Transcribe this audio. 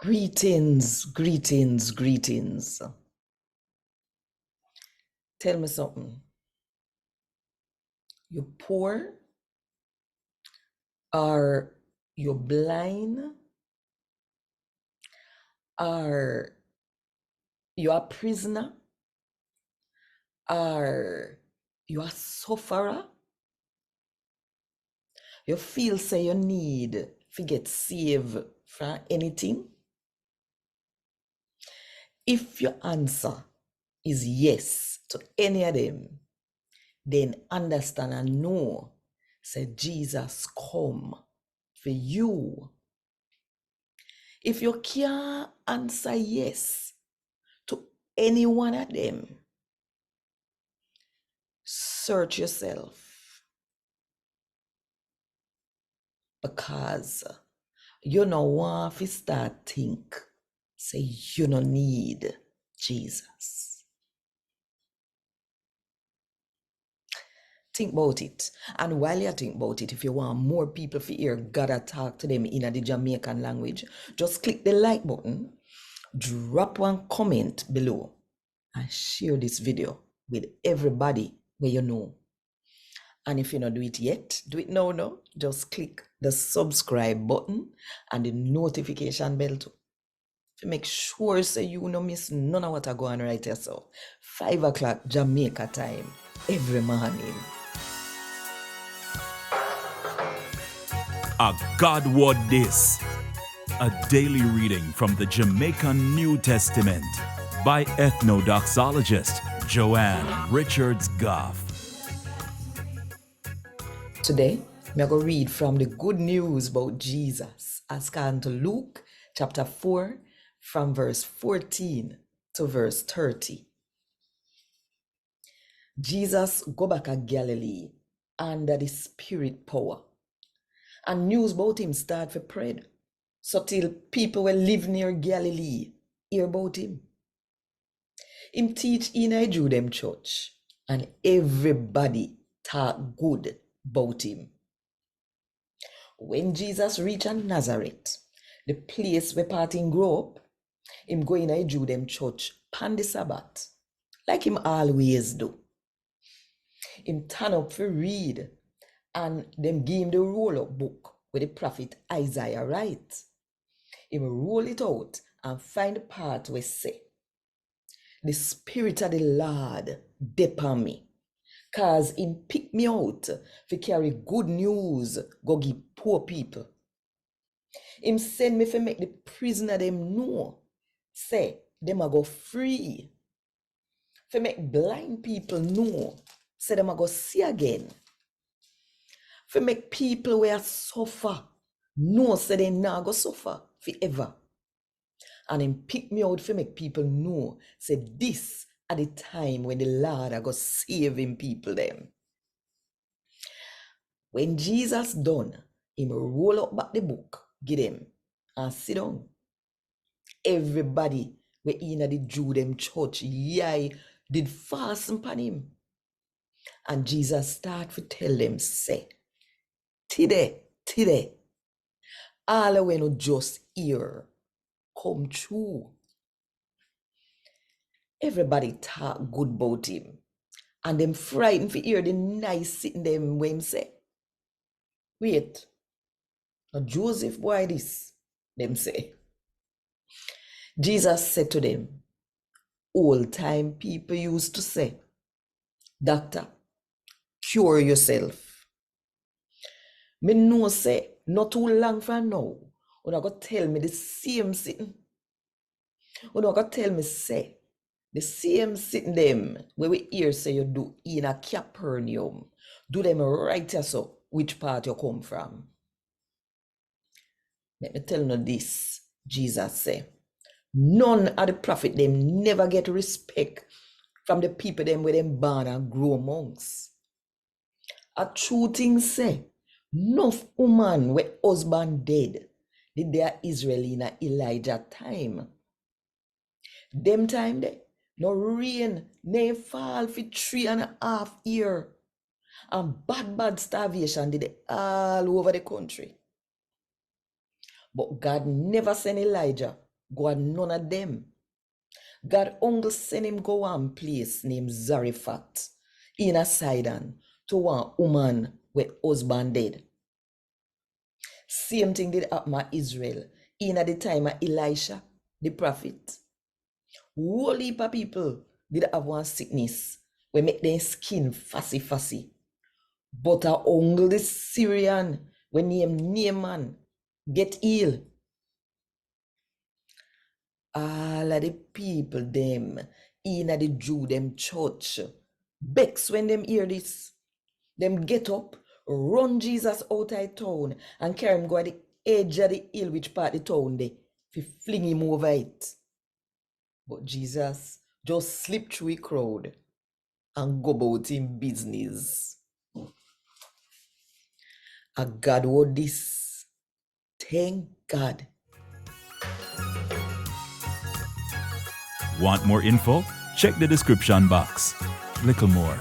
Greetings, greetings, greetings. Tell me something. You poor, or you blind, or you a prisoner, or you a sufferer? You feel say you need to get saved from anything? If your answer is yes to any of them, then understand and know, say Jesus come for you. If you can't answer yes to any one of them, search yourself, because you no want to start think, say you no need Jesus. Think about it. And while you think about it, if you want more people to hear God talk to them in the Jamaican language, just click the like button, drop one comment below, and share this video with everybody where you know. And if you don't do it yet, do it now. No, just click the subscribe button and the notification bell too, to make sure so you no miss none of what I go on right here. So 5 o'clock Jamaica time every morning. A God Word This, a daily reading from the Jamaican New Testament by Ethnodoxologist Joanne Richards Goffe. Today, I'm going to read from the good news about Jesus as according to Luke chapter 4 from verse 14 to verse 30. Jesus go back to Galilee under the Spirit power, and news about him start to spread. So till people will live near Galilee hear about him. Him teach in a Jew them church, and everybody talk good about him. When Jesus reached Nazareth, the place where parting grew up, him go in a Jew them church pan the Sabbath, like him always do. Him turn up for read, and them give him the roll-up book where the prophet Isaiah write. Him roll it out and find the part where say, "The Spirit of the Lord dey upon me, cause him pick me out to carry good news go give poor people. Him send me to make the prisoner them know, say them a go free. To make blind people know, say them a go see again. To make people where suffer know, say they not go suffer forever. And him pick me out to make people know, say this at the time when the Lord a go save him people them." When Jesus done, him roll up back the book, give them, and sit down. Everybody we in the Jew them church, did fast upon him. And Jesus start to tell them, say, today, all when you just hear come true. Everybody talk good about him, and them frightened to hear the nice sitting them when him say, "Wait, now Joseph boy this," them say. Jesus said to them, "Old time people used to say, 'Doctor, cure yourself.' Me know say, not too long from now, you not gonna tell me the same sitting. You not gonna tell me say, the same sitting them where we hear say you do in a Capernaum, do them right here so which part you come from. Let me tell you this, Jesus say, none of the prophet them never get respect from the people them where them born and grow amongst. A true thing say, enough woman where husband dead, did their Israel in a Elijah time. Them time there, no rain, no fall for 3.5 years. And bad starvation did it all over the country. But God never sent Elijah God, none of them. God uncle send him go one place named Zarephath in a Sidon to one woman with husband dead. Same thing did happen to Israel in at the time of Elisha, the prophet. Whole heap of people did have one sickness we make their skin fussy. But our uncle the Syrian, when named Naaman, get ill. All of the people them in the Jew them church bex when them hear this. Them get up, run Jesus out of town and carry him go at the edge of the hill which part of the town there, fi fling him over it. But Jesus just slip through a crowd and go about him business. A God what this. Thank God. Want more info? Check the description box. Little more.